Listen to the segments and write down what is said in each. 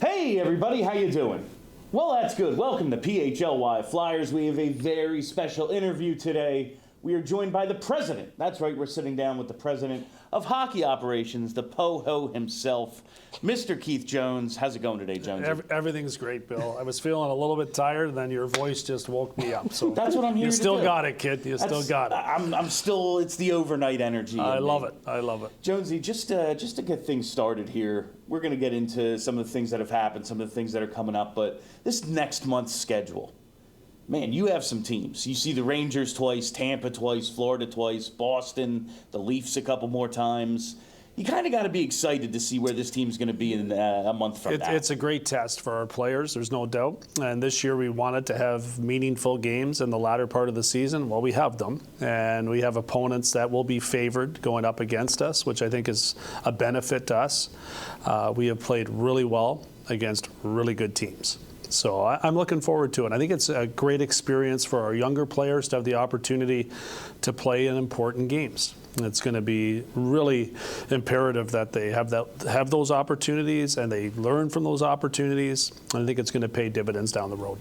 Hey everybody, how you doing? Well, that's good. Welcome to PHLY Flyers. We have a very special interview today. We are joined by the president. That's right, we're sitting down with the president of hockey operations, the POHO himself, Mr. Keith Jones. How's it going today, Jones? Everything's great, Bill. I was feeling a little bit tired, and then your voice just woke me up. So that's what I'm here to do. You still got it, kid. You still got it. I'm still, it's the overnight energy. I love it. I love it. Jonesy, just to get things started here, we're going to get into some of the things that have happened, some of the things that are coming up, but this next month's schedule, man, you have some teams. You see the Rangers twice, Tampa twice, Florida twice, Boston, the Leafs a couple more times. You kind of got to be excited to see where this team's going to be in a month from now. It's a great test for our players, there's no doubt. And this year we wanted to have meaningful games in the latter part of the season. Well, we have them. And we have opponents that will be favored going up against us, which I think is a benefit to us. We have played really well against really good teams. So I'm looking forward to it. I think it's a great experience for our younger players to have the opportunity to play in important games. It's going to be really imperative that they have those opportunities and they learn from those opportunities. I think it's going to pay dividends down the road.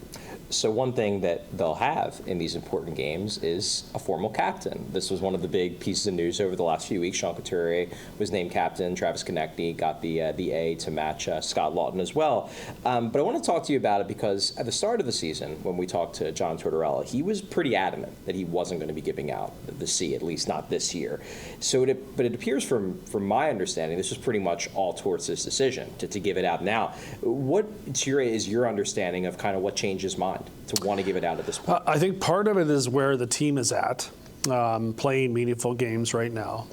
So one thing that they'll have in these important games is a formal captain. This was one of the big pieces of news over the last few weeks. Sean Couturier was named captain. Travis Konecny got the A to match Scott Laughton as well. But I want to talk to you about it because at the start of the season, when we talked to John Tortorella, he was pretty adamant that he wasn't going to be giving out the C, at least not this year. So but it appears from my understanding, this was pretty much all Torts' decision to give it out now. What is your understanding of kind of what changed his mind to want to give it out at this point? I think part of it is where the team is at, playing meaningful games right now.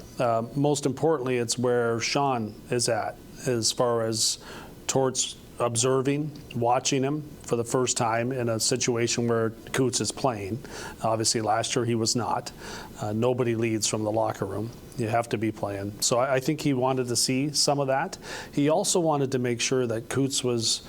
Most importantly, it's where Sean is at as far as Torts observing, watching him for the first time in a situation where Coots is playing. Obviously, last year he was not. Nobody leads from the locker room. You have to be playing. So I think he wanted to see some of that. He also wanted to make sure that Coots was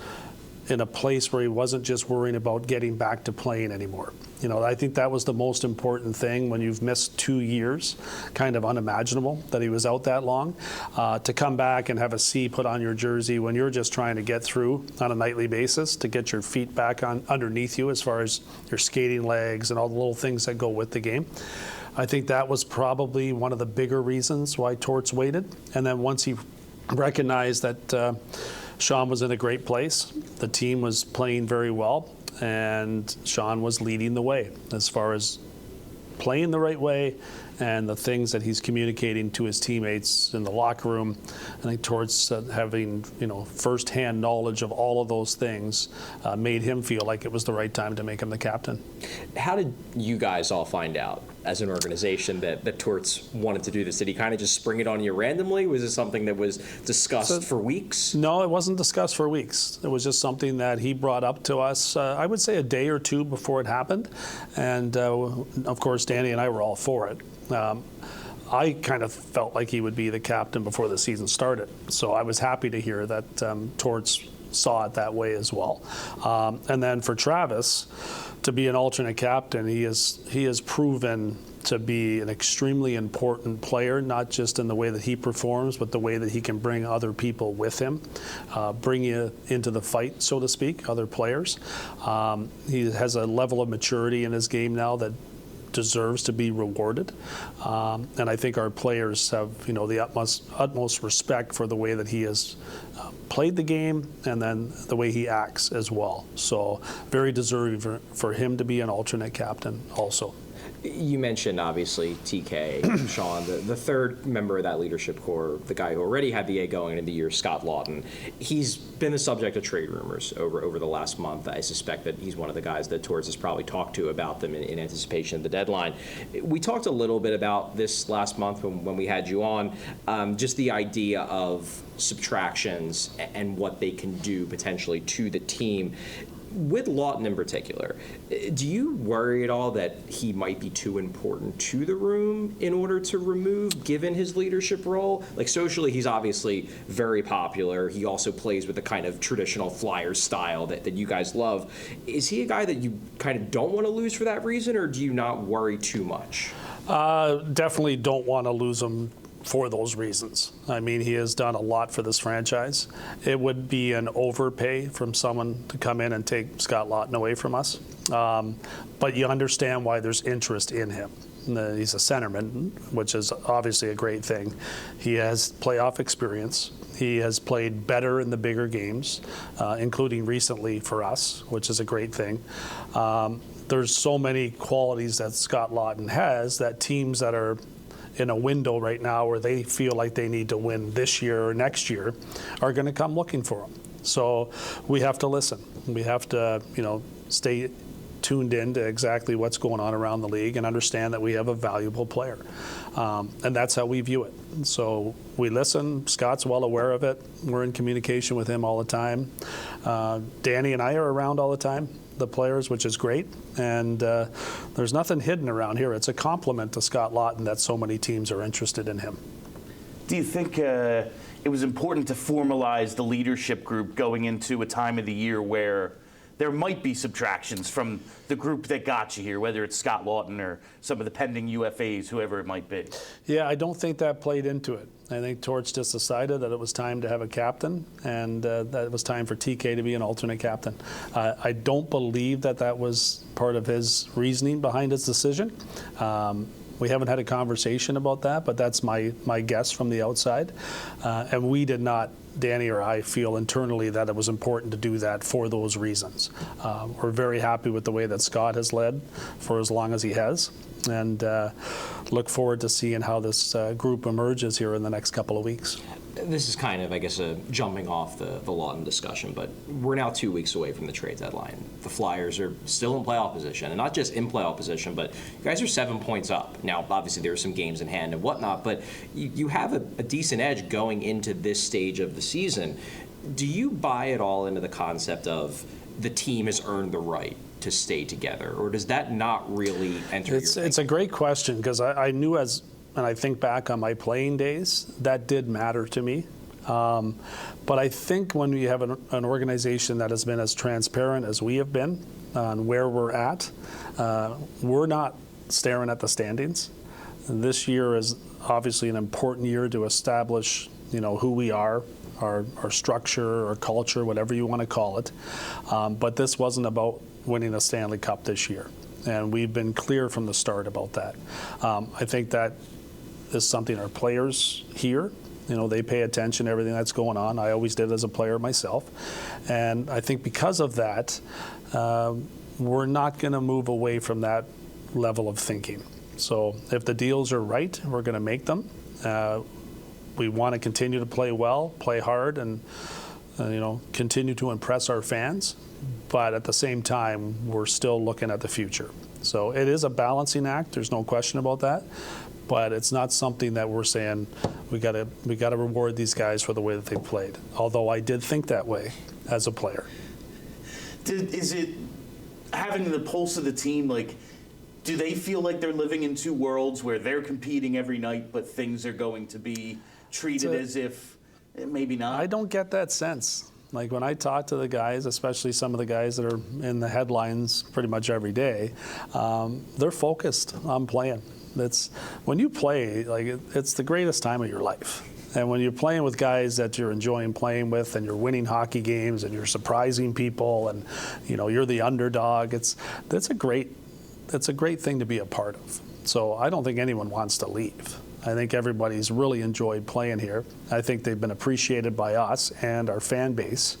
in a place where he wasn't just worrying about getting back to playing anymore. You know, I think that was the most important thing when you've missed 2 years, kind of unimaginable that he was out that long. To come back and have a C put on your jersey when you're just trying to get through on a nightly basis to get your feet back on underneath you as far as your skating legs and all the little things that go with the game. I think that was probably one of the bigger reasons why Torts waited. And then once he recognized that Sean was in a great place, the team was playing very well, and Sean was leading the way as far as playing the right way and the things that he's communicating to his teammates in the locker room. I think Torts having firsthand knowledge of all of those things made him feel like it was the right time to make him the captain. How did you guys all find out as an organization that Torts wanted to do this? Did he kind of just spring it on you randomly? Was it something that was discussed for weeks? No, it wasn't discussed for weeks. It was just something that he brought up to us, I would say a day or two before it happened. And of course, Danny and I were all for it. I kind of felt like he would be the captain before the season started. So I was happy to hear that Torts saw it that way as well. And then for Travis to be an alternate captain, he has proven to be an extremely important player, not just in the way that he performs, but the way that he can bring other people with him, bring you into the fight, so to speak, other players. He has a level of maturity in his game now that deserves to be rewarded, and I think our players have the utmost respect for the way that he has played the game and then the way he acts as well. So very deserving for him to be an alternate captain also. You mentioned, obviously, TK, Sean, the third member of that leadership core, the guy who already had the A going into the year, Scott Laughton. He's been the subject of trade rumors over the last month. I suspect that he's one of the guys that Torts has probably talked to about them in anticipation of the deadline. We talked a little bit about this last month when we had you on, just the idea of subtractions and what they can do potentially to the team. With Laughton in particular, do you worry at all that he might be too important to the room in order to remove, given his leadership role? Like socially, he's obviously very popular. He also plays with the kind of traditional Flyers style that you guys love. Is he a guy that you kind of don't want to lose for that reason, or do you not worry too much? Definitely don't want to lose him for those reasons. I mean, he has done a lot for this franchise. It would be an overpay from someone to come in and take Scott Laughton away from us. But you understand why there's interest in him. He's a centerman, which is obviously a great thing. He has playoff experience. He has played better in the bigger games, including recently for us, which is a great thing. There's so many qualities that Scott Laughton has that teams that are in a window right now where they feel like they need to win this year or next year are going to come looking for him. So we have to listen. We have to, stay tuned in to exactly what's going on around the league and understand that we have a valuable player. And that's how we view it. So we listen. Scott's well aware of it. We're in communication with him all the time. Danny and I are around all the time, the players, which is great. And there's nothing hidden around here. It's a compliment to Scott Laughton that so many teams are interested in him. Do you think it was important to formalize the leadership group going into a time of the year where there might be subtractions from the group that got you here, whether it's Scott Laughton or some of the pending UFAs, whoever it might be? Yeah, I don't think that played into it. I think Torts just decided that it was time to have a captain, and that it was time for TK to be an alternate captain. I don't believe that that was part of his reasoning behind his decision. We haven't had a conversation about that, but that's my guess from the outside. And we did not, Danny or I, feel internally that it was important to do that for those reasons. We're very happy with the way that Scott has led for as long as he has, and look forward to seeing how this group emerges here in the next couple of weeks. This is kind of, I guess, jumping off the Laughton discussion, but we're now 2 weeks away from the trade deadline. The Flyers are still in playoff position, and not just in playoff position, but you guys are 7 points up. Now, obviously, there are some games in hand and whatnot, but you have a decent edge going into this stage of the season. Do you buy it all into the concept of the team has earned the right to stay together, or does that not really enter your thinking? It's a great question, because I knew and I think back on my playing days, that did matter to me. But I think when we have an organization that has been as transparent as we have been on where we're at, we're not staring at the standings. And this year is obviously an important year to establish, who we are, our structure, our culture, whatever you want to call it. But this wasn't about winning a Stanley Cup this year. And we've been clear from the start about that. I think that is something our players hear. They pay attention to everything that's going on. I always did as a player myself. And I think because of that, we're not going to move away from that level of thinking. So if the deals are right, we're going to make them. We want to continue to play well, play hard, and continue to impress our fans. But at the same time, we're still looking at the future. So it is a balancing act. There's no question about that. But it's not something that we're saying we got to reward these guys for the way that they played. Although I did think that way as a player. Is it having the pulse of the team? Like, do they feel like they're living in two worlds where they're competing every night, but things are going to be treated as if maybe not? I don't get that sense. Like when I talk to the guys, especially some of the guys that are in the headlines pretty much every day, they're focused on playing. When you play, it's the greatest time of your life. And when you're playing with guys that you're enjoying playing with, and you're winning hockey games, and you're surprising people, and you're the underdog, it's a great thing to be a part of. So I don't think anyone wants to leave. I think everybody's really enjoyed playing here. I think they've been appreciated by us and our fan base.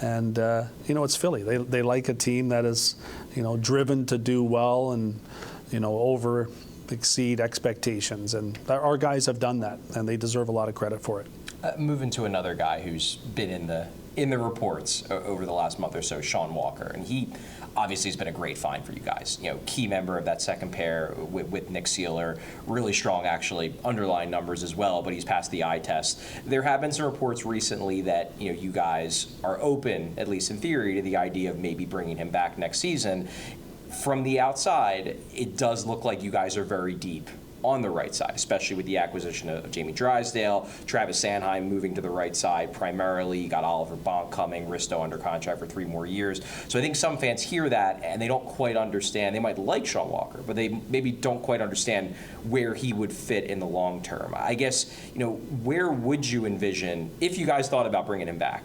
And it's Philly. They like a team that is driven to do well and over exceed expectations, and our guys have done that, and they deserve a lot of credit for it. Moving to another guy who's been in the reports over the last month or so, Sean Walker, and he obviously has been a great find for you guys. Key member of that second pair with Nick Seeler, really strong actually underlying numbers as well, but he's passed the eye test. There have been some reports recently that you guys are open, at least in theory, to the idea of maybe bringing him back next season. From the outside, it does look like you guys are very deep on the right side, especially with the acquisition of Jamie Drysdale, Travis Sanheim moving to the right side primarily. You got Oliver Bonk coming, Risto under contract for 3 more years. So I think some fans hear that and they don't quite understand. They might like Sean Walker, but they maybe don't quite understand where he would fit in the long term. I guess, where would you envision, if you guys thought about bringing him back,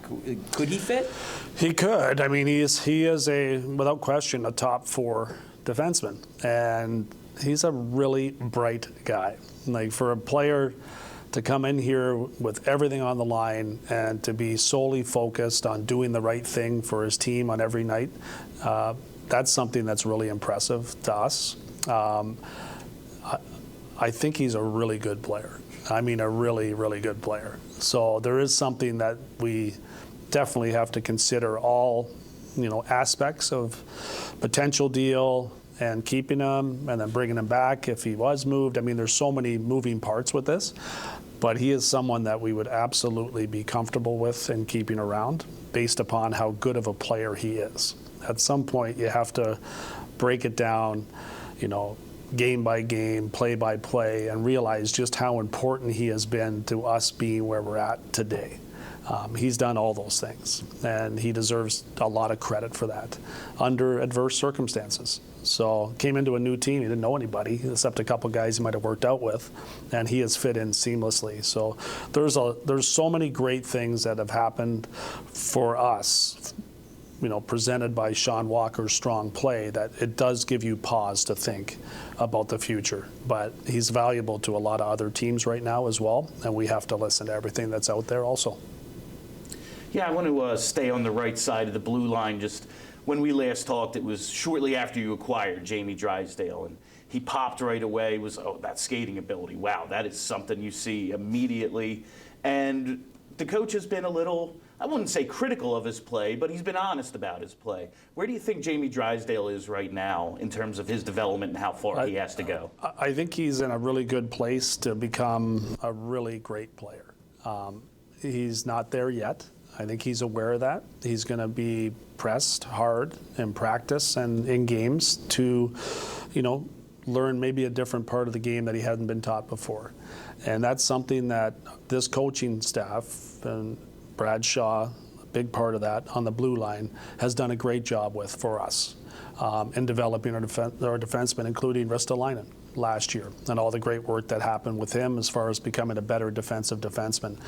could he fit? He could. I mean, he is without question, a top 4 defenseman, and he's a really bright guy. Like, for a player to come in here with everything on the line and to be solely focused on doing the right thing for his team on every night, that's something that's really impressive to us. I think he's a really good player. I mean, a really, really good player. So there is something that we definitely have to consider all, aspects of potential deal and keeping him and then bringing him back if he was moved. I mean, there's so many moving parts with this, but he is someone that we would absolutely be comfortable with and keeping around based upon how good of a player he is. At some point, you have to break it down, game by game, play by play, and realize just how important he has been to us being where we're at today. He's done all those things, and he deserves a lot of credit for that under adverse circumstances. So came into a new team, he didn't know anybody except a couple guys he might have worked out with, and he has fit in seamlessly. So there's so many great things that have happened for us, presented by Sean Walker's strong play, that it does give you pause to think about the future. But he's valuable to a lot of other teams right now as well, and we have to listen to everything that's out there also. Yeah, I want to stay on the right side of the blue line. Just when we last talked, it was shortly after you acquired Jamie Drysdale, and he popped right away. That skating ability. Wow, that is something you see immediately. And the coach has been a little, I wouldn't say critical of his play, but he's been honest about his play. Where do you think Jamie Drysdale is right now in terms of his development and how far he has to go? I think he's in a really good place to become a really great player. He's not there yet. I think he's aware of that. He's going to be pressed hard in practice and in games to, learn maybe a different part of the game that he hadn't been taught before. And that's something that this coaching staff and Brad Shaw, a big part of that on the blue line, has done a great job with for us in developing our defensemen, including Ristolainen last year, and all the great work that happened with him as far as becoming a better defensive defenseman.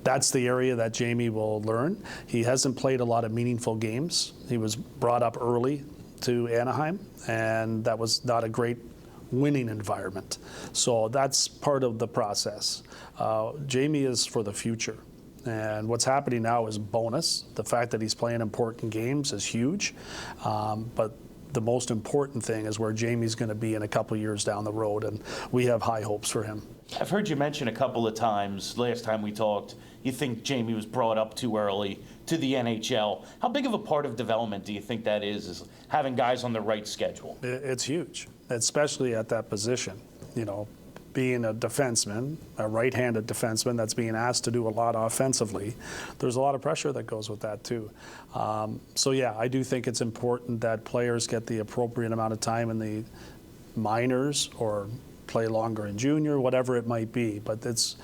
That's the area that Jamie will learn. He hasn't played a lot of meaningful games. He was brought up early to Anaheim, and that was not a great winning environment. So that's part of the process. Jamie is for the future. And what's happening now is bonus. The fact that he's playing important games is huge. But the most important thing is where Jamie's going to be in a couple years down the road, and we have high hopes for him. I've heard you mention a couple of times, last time we talked, you think Jamie was brought up too early to the NHL. How big of a part of development do you think that is having guys on the right schedule? It's huge, especially at that position. Being a defenseman, a right-handed defenseman that's being asked to do a lot offensively, there's a lot of pressure that goes with that too. So yeah, I do think it's important that players get the appropriate amount of time in the minors or play longer in junior, whatever it might be. But it's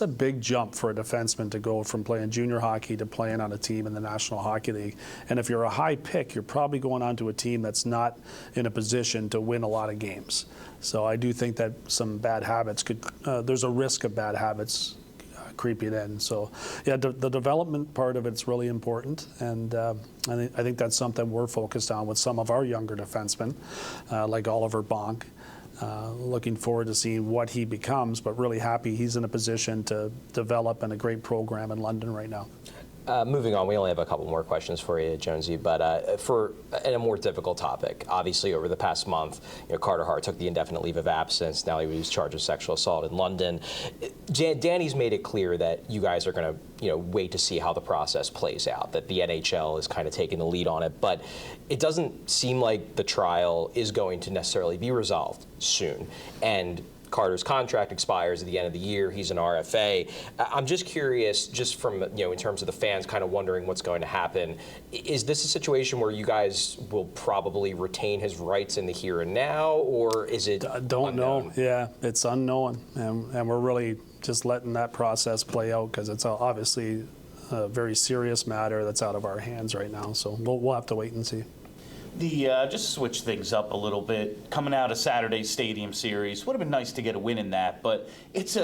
a big jump for a defenseman to go from playing junior hockey to playing on a team in the National Hockey League. And if you're a high pick, you're probably going on to a team that's not in a position to win a lot of games. So I do think that some bad habits there's a risk of bad habits creeping in. So yeah, the development part of it's really important, and I think that's something we're focused on with some of our younger defensemen, like Oliver Bonk. Looking forward to seeing what he becomes, but really happy he's in a position to develop in a great program in London right now. Moving on, we only have a couple more questions for you, Jonesy, but for a more difficult topic, obviously over the past month, Carter Hart took the indefinite leave of absence. Now he was charged with sexual assault in London. Danny's made it clear that you guys are going to, wait to see how the process plays out, that the NHL is kind of taking the lead on it, but it doesn't seem like the trial is going to necessarily be resolved soon. And Carter's contract expires at the end of the year. He's an RFA. I'm just curious, just from, in terms of the fans kind of wondering what's going to happen, is this a situation where you guys will probably retain his rights in the here and now, or is it Don't unknown? know. Yeah, it's unknown, and we're really just letting that process play out because it's obviously a very serious matter that's out of our hands right now. So we'll have to wait and see. Just switch things up a little bit. Coming out of Saturday's Stadium Series, would have been nice to get a win in that, but it's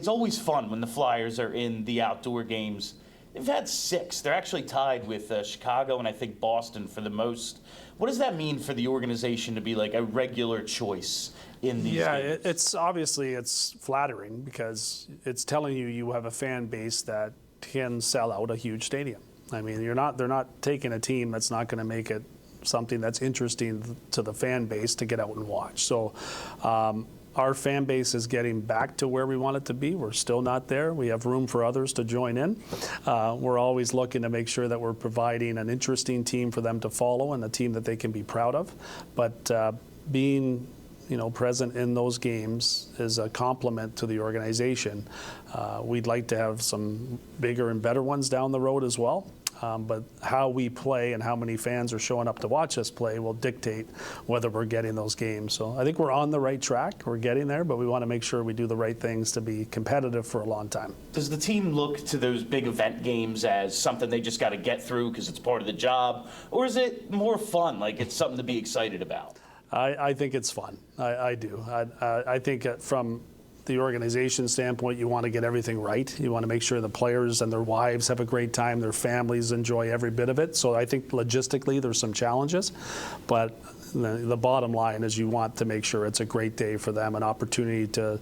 always fun when the Flyers are in the outdoor games. They've had 6. They're actually tied with Chicago and I think Boston for the most. What does that mean for the organization to be like a regular choice in these games? It's obviously it's flattering because it's telling you have a fan base that can sell out a huge stadium. I mean, they're not taking a team that's not going to make it something that's interesting to the fan base to get out and watch. So our fan base is getting back to where we want it to be. We're still not there. We have room for others to join in. We're always looking to make sure that we're providing an interesting team for them to follow and a team that they can be proud of. But being present in those games is a compliment to the organization. We'd like to have some bigger and better ones down the road as well. But how we play and how many fans are showing up to watch us play will dictate whether we're getting those games. So I think we're on the right track. We're getting there, but we want to make sure we do the right things to be competitive for a long time. Does the team look to those big event games as something they just got to get through because it's part of the job? Or is it more fun, like it's something to be excited about? I think it's fun. I do. I think from the organization standpoint, you want to get everything right. You want to make sure the players and their wives have a great time, their families enjoy every bit of it. So I think logistically there's some challenges, but the bottom line is you want to make sure it's a great day for them, an opportunity to,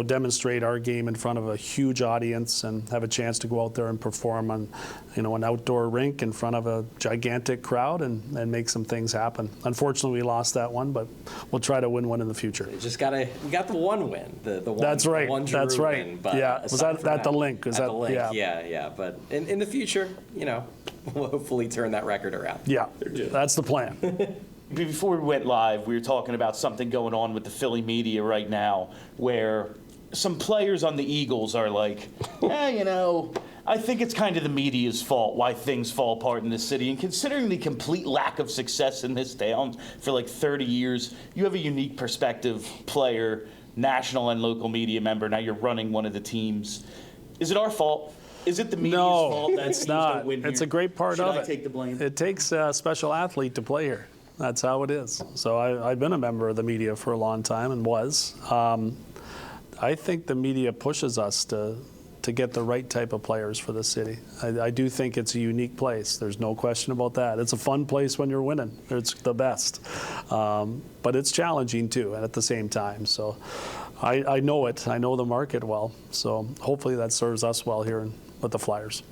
demonstrate our game in front of a huge audience and have a chance to go out there and perform on, an outdoor rink in front of a gigantic crowd and make some things happen. Unfortunately, we lost that one, but we'll try to win one in the future. We got the one win. The one, That's right. The one That's Drew right. Win, but yeah. Was that at the link? At the link. Yeah. But in the future, we'll hopefully turn that record around. Yeah. That's the plan. Before we went live, we were talking about something going on with the Philly media right now where some players on the Eagles are like, I think it's kind of the media's fault why things fall apart in this city. And considering the complete lack of success in this town for like 30 years, you have a unique perspective, player, national and local media member. Now you're running one of the teams. Is it our fault? Is it the media's fault that it's not. It's a great part of it. Should I take the blame? It takes a special athlete to play here. That's how it is. So I've been a member of the media for a long time and was. I think the media pushes us to get the right type of players for the city. I do think it's a unique place. There's no question about that. It's a fun place when you're winning. It's the best. But it's challenging too, and at the same time. So I know it. I know the market well. So hopefully that serves us well here with the Flyers.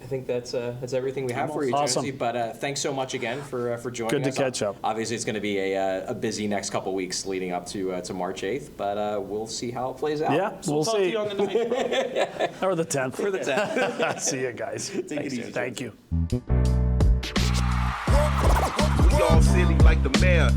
I think that's everything we have for you, Awesome. Jonesy. But thanks so much again for joining us. Good to catch up. Obviously, it's going to be a busy next couple weeks leading up to March 8th, but we'll see how it plays out. Yeah, we'll talk see. to you on the 9th. Or the 10th. For the 10th. See you guys. Take it easy. Thank you. We all silly like the mayor.